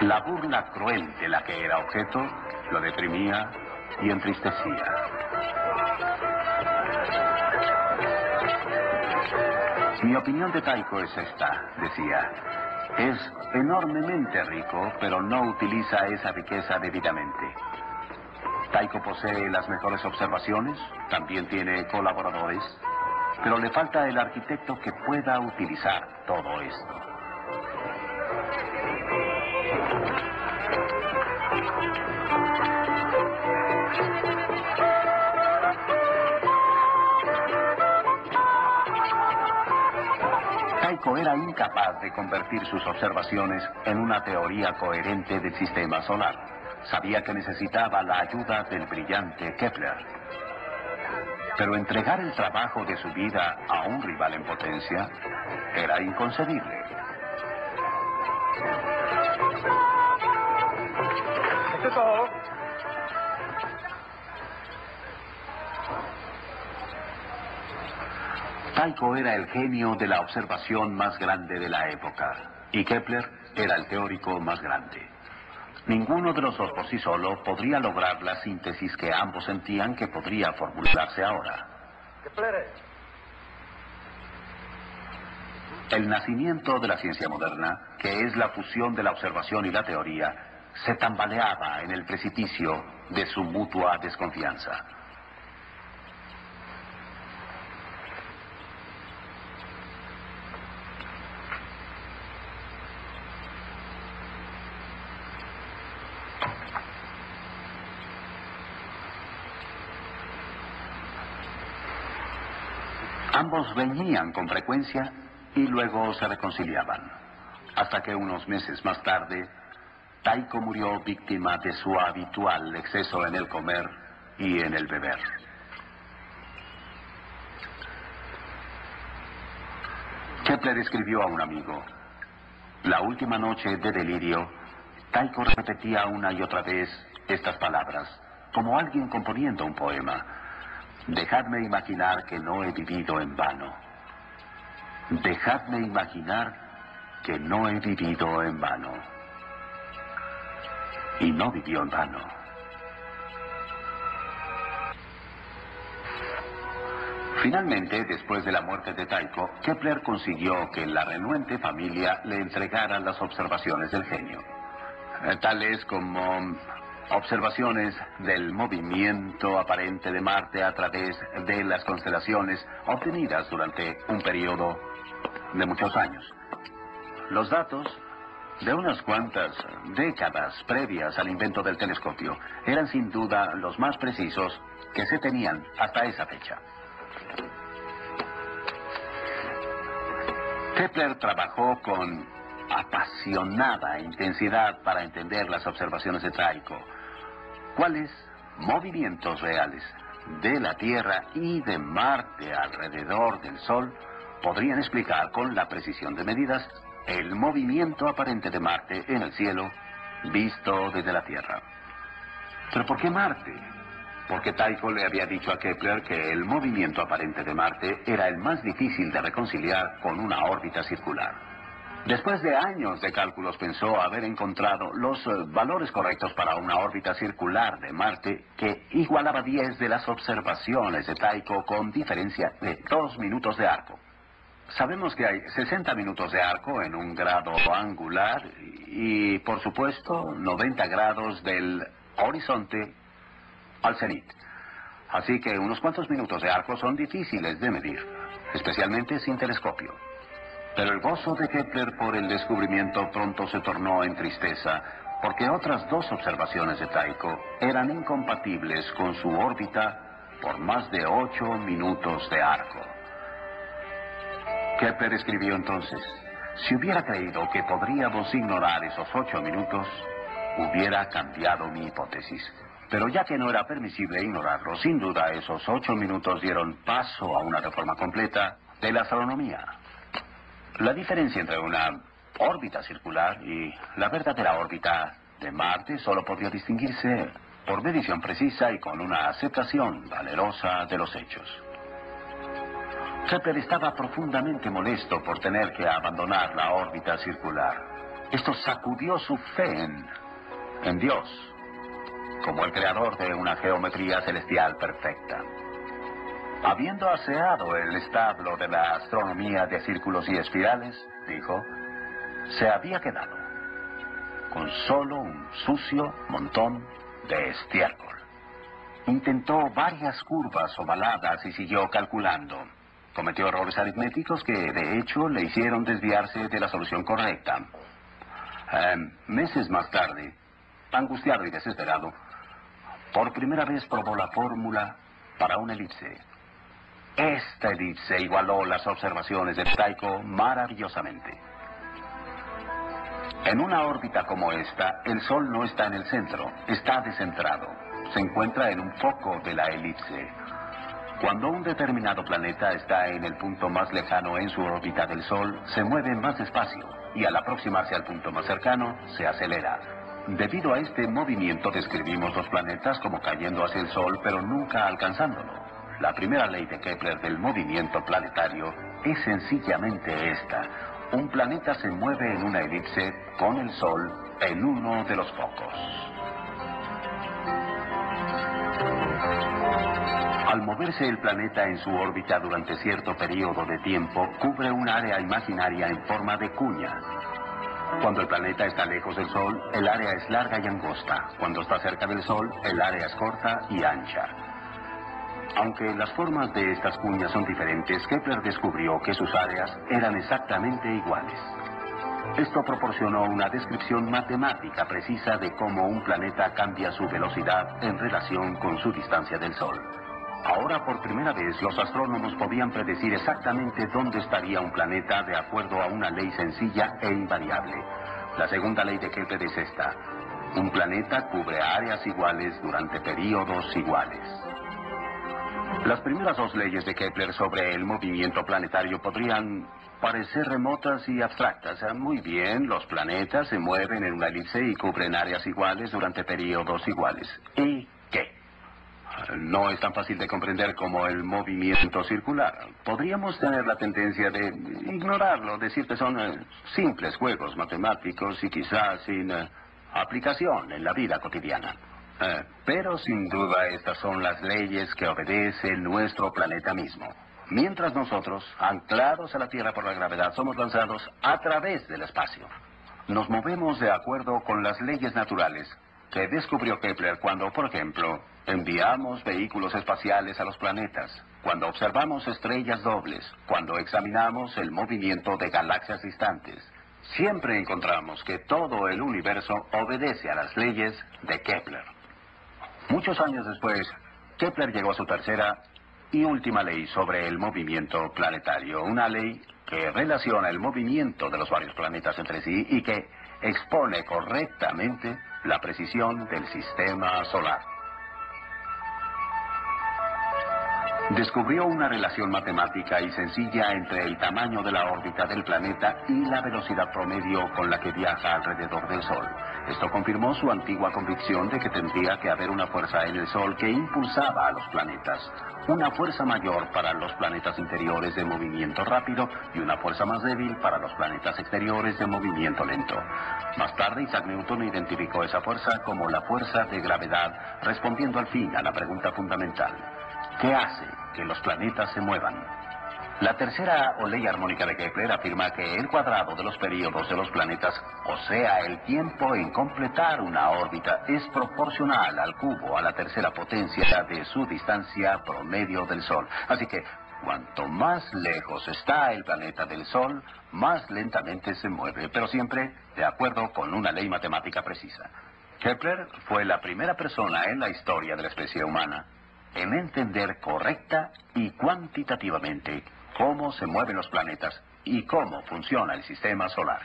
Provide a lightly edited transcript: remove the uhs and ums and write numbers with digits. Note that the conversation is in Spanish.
La burla cruel de la que era objeto lo deprimía y entristecía. Mi opinión de Tycho es esta, decía. Es enormemente rico, pero no utiliza esa riqueza debidamente. Tycho posee las mejores observaciones, también tiene colaboradores, pero le falta el arquitecto que pueda utilizar todo esto. Tycho era incapaz de convertir sus observaciones en una teoría coherente del sistema solar. Sabía que necesitaba la ayuda del brillante Kepler. Pero entregar el trabajo de su vida a un rival en potencia era inconcebible. ¿Esto es todo? Tycho era el genio de la observación más grande de la época, y Kepler era el teórico más grande. Ninguno de los dos por sí solo podría lograr la síntesis que ambos sentían que podría formularse ahora. Kepler. El nacimiento de la ciencia moderna, que es la fusión de la observación y la teoría, se tambaleaba en el precipicio de su mutua desconfianza. Ambos reñían con frecuencia y luego se reconciliaban, hasta que unos meses más tarde, Tycho murió víctima de su habitual exceso en el comer y en el beber. Kepler escribió a un amigo: la última noche de delirio, Tycho repetía una y otra vez estas palabras, como alguien componiendo un poema: dejadme imaginar que no he vivido en vano. Dejadme imaginar que no he vivido en vano. Y no vivió en vano. Finalmente, después de la muerte de Tycho, Kepler consiguió que la renuente familia le entregara las observaciones del genio. Tales como observaciones del movimiento aparente de Marte a través de las constelaciones obtenidas durante un periodo de muchos años. Los datos de unas cuantas décadas previas al invento del telescopio eran sin duda los más precisos que se tenían hasta esa fecha. Kepler trabajó con apasionada intensidad para entender las observaciones de Tycho. ¿Cuáles movimientos reales de la Tierra y de Marte alrededor del Sol podrían explicar con la precisión de medidas el movimiento aparente de Marte en el cielo visto desde la Tierra? ¿Pero por qué Marte? Porque Tycho le había dicho a Kepler que el movimiento aparente de Marte era el más difícil de reconciliar con una órbita circular. Después de años de cálculos pensó haber encontrado los valores correctos para una órbita circular de Marte que igualaba 10 de las observaciones de Tycho con diferencia de 2 minutos de arco. Sabemos que hay 60 minutos de arco en un grado angular y, por supuesto, 90 grados del horizonte al cenit. Así que unos cuantos minutos de arco son difíciles de medir, especialmente sin telescopio. Pero el gozo de Kepler por el descubrimiento pronto se tornó en tristeza, porque otras dos observaciones de Tycho eran incompatibles con su órbita por más de 8 minutos de arco. Kepler escribió entonces: si hubiera creído que podríamos ignorar esos 8 minutos, hubiera cambiado mi hipótesis. Pero ya que no era permisible ignorarlo, sin duda esos 8 minutos dieron paso a una reforma completa de la astronomía. La diferencia entre una órbita circular y la verdadera órbita de Marte solo podía distinguirse por medición precisa y con una aceptación valerosa de los hechos. Kepler estaba profundamente molesto por tener que abandonar la órbita circular. Esto sacudió su fe en Dios, como el creador de una geometría celestial perfecta. Habiendo aseado el establo de la astronomía de círculos y espirales, dijo, se había quedado con solo un sucio montón de estiércol. Intentó varias curvas ovaladas y siguió calculando. Cometió errores aritméticos que, de hecho, le hicieron desviarse de la solución correcta. Meses más tarde, angustiado y desesperado, por primera vez probó la fórmula para una elipse. Esta elipse igualó las observaciones de Tycho maravillosamente. En una órbita como esta, el Sol no está en el centro, está descentrado. Se encuentra en un foco de la elipse. Cuando un determinado planeta está en el punto más lejano en su órbita del Sol, se mueve más despacio y al aproximarse al punto más cercano, se acelera. Debido a este movimiento describimos los planetas como cayendo hacia el Sol, pero nunca alcanzándolo. La primera ley de Kepler del movimiento planetario es sencillamente esta. Un planeta se mueve en una elipse con el Sol en uno de los focos. Al moverse el planeta en su órbita durante cierto periodo de tiempo, cubre un área imaginaria en forma de cuña. Cuando el planeta está lejos del Sol, el área es larga y angosta. Cuando está cerca del Sol, el área es corta y ancha. Aunque las formas de estas cuñas son diferentes, Kepler descubrió que sus áreas eran exactamente iguales. Esto proporcionó una descripción matemática precisa de cómo un planeta cambia su velocidad en relación con su distancia del Sol. Ahora, por primera vez, los astrónomos podían predecir exactamente dónde estaría un planeta de acuerdo a una ley sencilla e invariable. La segunda ley de Kepler es esta. Un planeta cubre áreas iguales durante períodos iguales. Las primeras dos leyes de Kepler sobre el movimiento planetario podrían parecer remotas y abstractas. Muy bien, los planetas se mueven en una elipse y cubren áreas iguales durante períodos iguales. ¿Y qué? No es tan fácil de comprender como el movimiento circular. Podríamos tener la tendencia de ignorarlo, decir que son simples juegos matemáticos y quizás sin aplicación en la vida cotidiana. Pero sin duda estas son las leyes que obedece nuestro planeta mismo. Mientras nosotros, anclados a la Tierra por la gravedad, somos lanzados a través del espacio. Nos movemos de acuerdo con las leyes naturales que descubrió Kepler cuando, por ejemplo, enviamos vehículos espaciales a los planetas, cuando observamos estrellas dobles, cuando examinamos el movimiento de galaxias distantes. Siempre encontramos que todo el universo obedece a las leyes de Kepler. Muchos años después, Kepler llegó a su tercera y última ley sobre el movimiento planetario, una ley que relaciona el movimiento de los varios planetas entre sí y que expone correctamente la precisión del sistema solar. Descubrió una relación matemática y sencilla entre el tamaño de la órbita del planeta y la velocidad promedio con la que viaja alrededor del Sol. Esto confirmó su antigua convicción de que tendría que haber una fuerza en el Sol que impulsaba a los planetas. Una fuerza mayor para los planetas interiores de movimiento rápido y una fuerza más débil para los planetas exteriores de movimiento lento. Más tarde, Isaac Newton identificó esa fuerza como la fuerza de gravedad, respondiendo al fin a la pregunta fundamental: ¿qué hace que los planetas se muevan? La tercera o ley armónica de Kepler afirma que el cuadrado de los períodos de los planetas, o sea, el tiempo en completar una órbita, es proporcional al cubo a la tercera potencia de su distancia promedio del Sol. Así que, cuanto más lejos está el planeta del Sol, más lentamente se mueve, pero siempre de acuerdo con una ley matemática precisa. Kepler fue la primera persona en la historia de la especie humana en entender correcta y cuantitativamente cómo se mueven los planetas y cómo funciona el sistema solar.